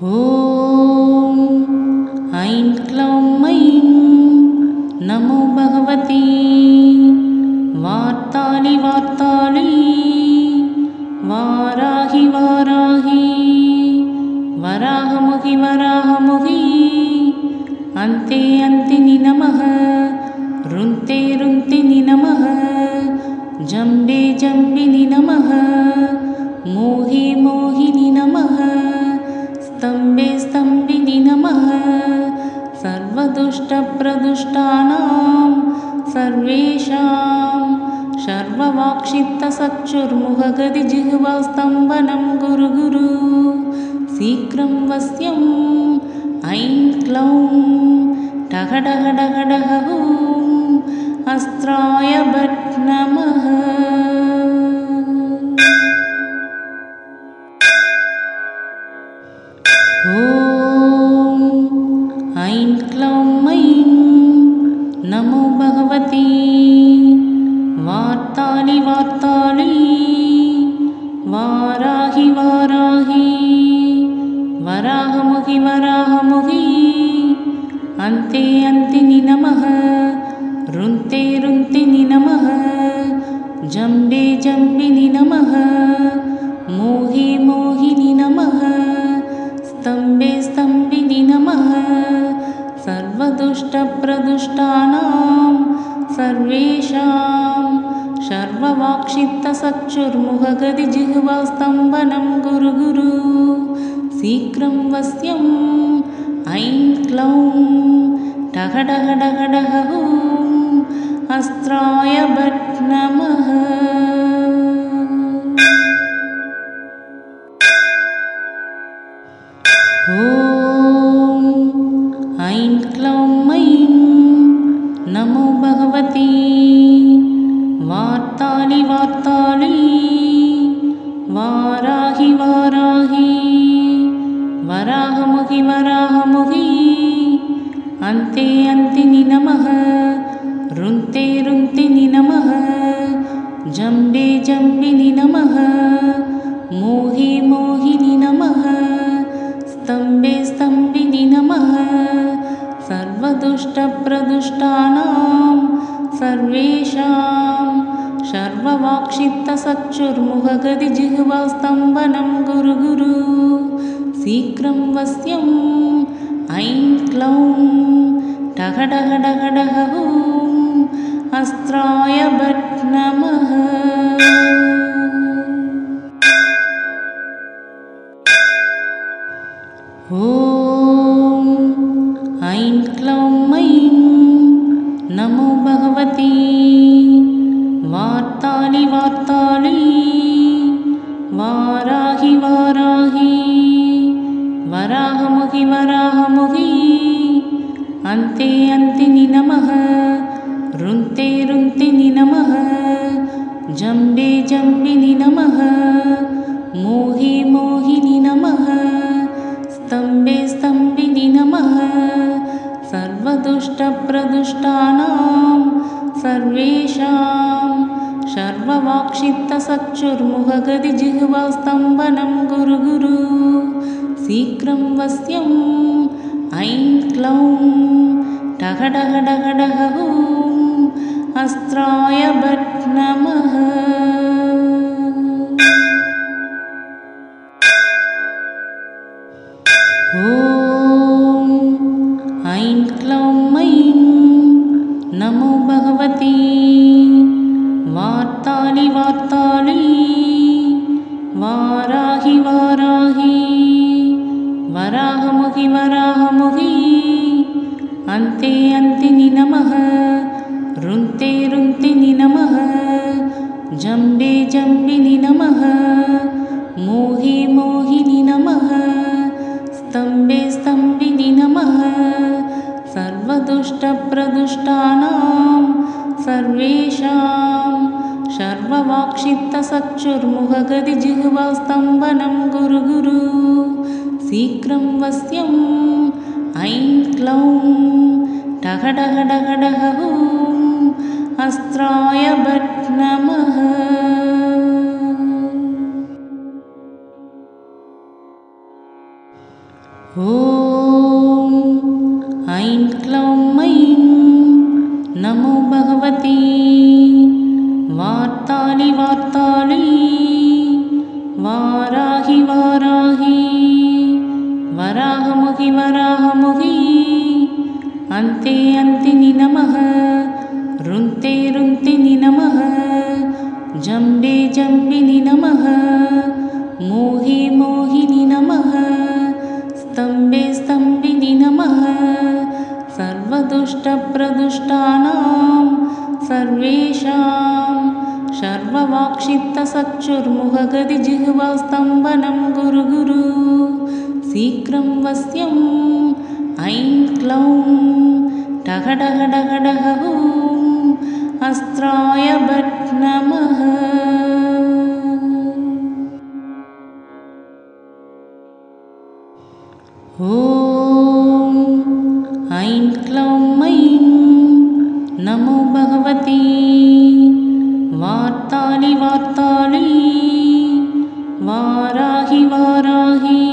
ॐ ऐं क्लौं ऐं नमो भगवती वार्ताली वार्ताली वाराहि वाराहि वराहमुखि वराहमुखि अन्ते अन्तिनि नमः रुन्ते रुन्तिनि नमः जम्बे जम्बिनि नमः मोहि मोहिनि नमः स्तम्बे स्तम्बिनि नमः सर्वदुष्टप्रदुष्टानां सर्वेषां सर्ववाक्चित्तचक्षुर्मुखगदिजिह्वास्तम्भनं गुरु गुरु शीघ्रं वश्यं ऐं क्लौं ठः ठः ठः ठः हूं अस्त्राय भट् नमः। ॐ ऐं क्लौं ऐं नमो भगवती वार्ताली वार्ताली वाराहि वाराहि वराहमुखि वराहमुखि अन्ते अन्तिनि नमः रुन्ते रुन्तिनि नमः जम्बे जम्बिनि नमः मोहि मोहिनि नमः स्तम्बे स्तम्बिनि नमः सर्वदुष्टप्रदुष्टानां सर्वेषां सर्ववाक्चित्तचक्षुर्मुखगदिजिह्वास्तम्भनं गुरु गुरु शीघ्रं वश्यं ऐं क्लौं ठः ठः ठः ठः हूं अस्त्राय भट् नमः। ॐ ऐं क्लौं ऐं नमो भगवती वार्ताली वार्ताली वाराहि वाराहि वराहमुखि वराहमुखि अन्ते अन्तिनि नमः रुन्ते रुन्तिनि नमः जम्बे जम्बिनि नमः मोहि मोहिनि नमः स्तम्बे स्तम्बिनि नमः सर्वदुष्टप्रदुष्टानां सर्वेषां सर्ववाक्चित्तचक्षुर्मुखगदिजिह्वास्तम्भनं गुरु गुरु शीघ्रं वश्यं ऐं क्लौं ठः ठः ठः ठः हूं अस्त्राय भट् नमः। ॐ ऐं क्लौं ऐं नमो भगवती वार्ताली वार्ताली वाराहि वाराहि वराहमुखि वराहमुखि अन्ते अन्तिनि नमः रुन्ते रुन्तिनि नमः जम्बे जम्बिनि नमः मोहि मोहिनि नमः स्तम्बे स्तम्बिनि नमः सर्वदुष्टप्रदुष्टानां सर्वेषां सर्ववाक्चित्तचक्षुर्मुखगदिजिह्वास्तम्भनं गुरु गुरु शीघ्रं वश्यं ऐं क्लौं ठः ठः ठः ठः हूं अस्त्राय भट् नमः। ॐ ऐं क्लौं ऐं नमो भगवती वार्ताली वार्ताली वाराहि वाराहि वराहमुखि वराहमुखि अन्ते अन्तिनि नमः रुन्ते रुन्तिनि नमः जम्बे जम्बिनि नमः मोहि मोहिनि नमः स्तम्बे स्तम्बिनि नमः सर्वदुष्टप्रदुष्टानां सर्वेषां सर्ववाक्चित्तचक्षुर्मुखगदिजिह्वास्तम्भनं गुरु गुरु शीघ्रं वश्यं ऐं क्लौं ठः ठः ठः ठः हूं अस्त्राय भट् नमः। ॐ ॐ ऐं क्लौं ऐं नमो भगवती वार्ताली वार्ताली वाराहि वाराहि वराहमुखि वराहमुखि अन्ते अन्तिनि नमः रुन्ते रुन्तिनि नमः जम्बे जम्बिनि नमः मोहि मोहिनि नमः स्तम्बे स्तम्बिनि नमः सर्वदुष्टप्रदुष्टानां सर्वेषां सर्ववाक्शित्तसक्षुर्मुखगदिजिह्वास्तम्भनं गुरु गुरु शीघ्रं वस्यम् ऐं क्लौं ठः ठः ठः ठः ॐ अस्त्राय भट् नमः। ॐ ऐं क्लौं ऐं नमो भगवती वार्ताली वार्ताली वाराहि वाराहि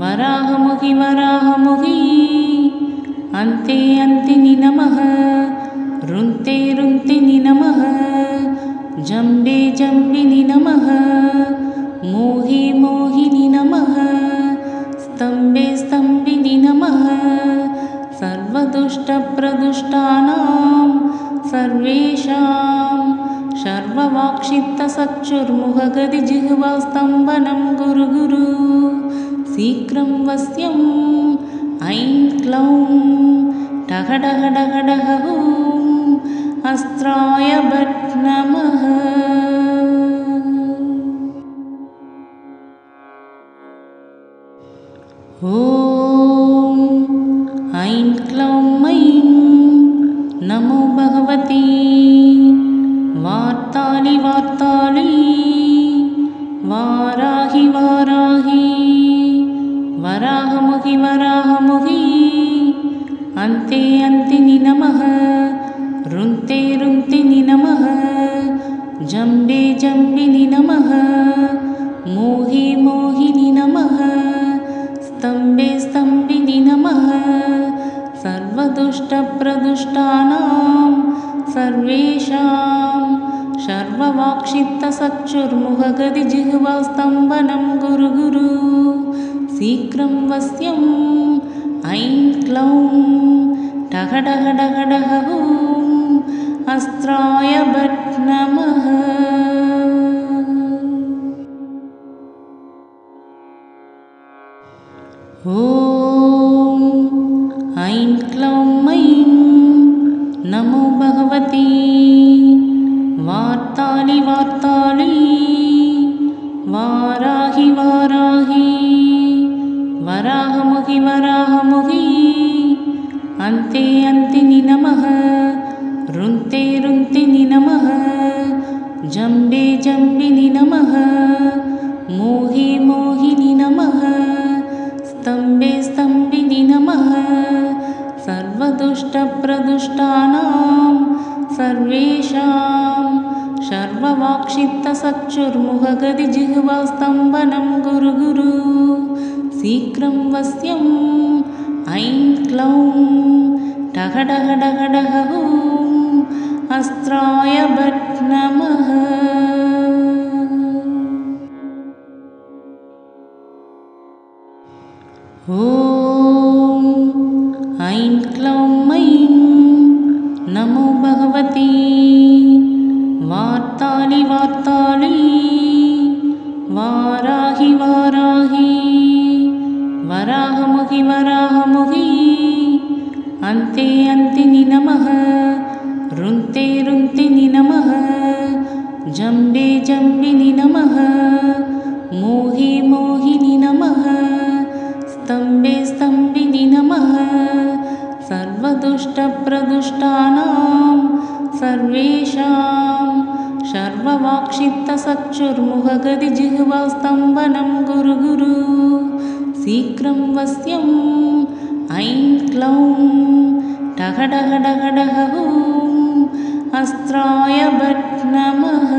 वराहमुखि वराहमुखि अन्ते अन्तिनि नमः रुन्ते रुन्तिनि नमः जम्बे जम्बिनि नमः मोहि मोहिनि नमः स्तम्बे स्तम्बिनि नमः सर्वदुष्टप्रदुष्टानां सर्वेषां सर्ववाक्शित्तसक्षुर्मुखगदिजिह्वास्तम्भनं गुरु गुरु शीघ्रं वस्यम् ऐं क्लौं ठः ठः ठः ठः ॐ अस्त्राय भट् नमः। ॐ ऐं क्लौं ऐं नमो भगवती वार्ताली वार्ताली वाराहि वाराहि वराहमुखि वराहमुखि अन्ते अन्तिनि नमः रुन्ते रुन्तिनि नमः जम्बे जम्बिनि नमः मोहि मोहिनि नमः स्तम्बे स्तम्बिनि नमः सर्वदुष्टप्रदुष्टानां सर्वेषां सर्ववाक्शित्तसक्षुर्मुखगदिजिह्वास्तम्भनं गुरु गुरु शीघ्रं वस्यम् ऐं क्लौं ठः ठः ठः ठः ॐ अस्त्राय भट् नमः। ॐ ऐं क्लौं ऐं नमो भगवती वार्ताली वार्ताली वाराहि वाराहि वराहमुखि वराहमुखि अन्ते अन्तिनि नमः रुन्ते रुन्तिनि नमः जम्बे जम्बिनि नमः मोहि मोहिनि नमः स्तम्बे स्तम्बिनि नमः सर्वदुष्टप्रदुष्टानां सर्वेषां सर्ववाक्शित्तसक्षुर्मुखगदिजिह्वास्तम्भनं गुरु गुरु शीघ्रं वस्यम् ऐं क्लौं ठः ठः ठः ठः ॐ अस्त्राय भट् नमः। ॐ ऐं क्लौं ऐं नमो भगवती वार्ताली वार्ताली वाराहि वाराहि वराहमुखि वराहमुखि अन्ते अन्तिनि नमः रुन्ते रुन्तिनि नमः जम्बे जम्बिनि नमः मोहि मोहिनि नमः स्तम्बे स्तम्बिनि नमः सर्वदुष्टप्रदुष्टानां सर्वेषां सर्ववाक्शित्तसक्षुर्मुखगदिजिह्वास्तम्भनं गुरु गुरु शीघ्रं वस्यम् ऐं क्लौं ठः ठः ठः ठः ॐ अस्त्राय भट् नमः।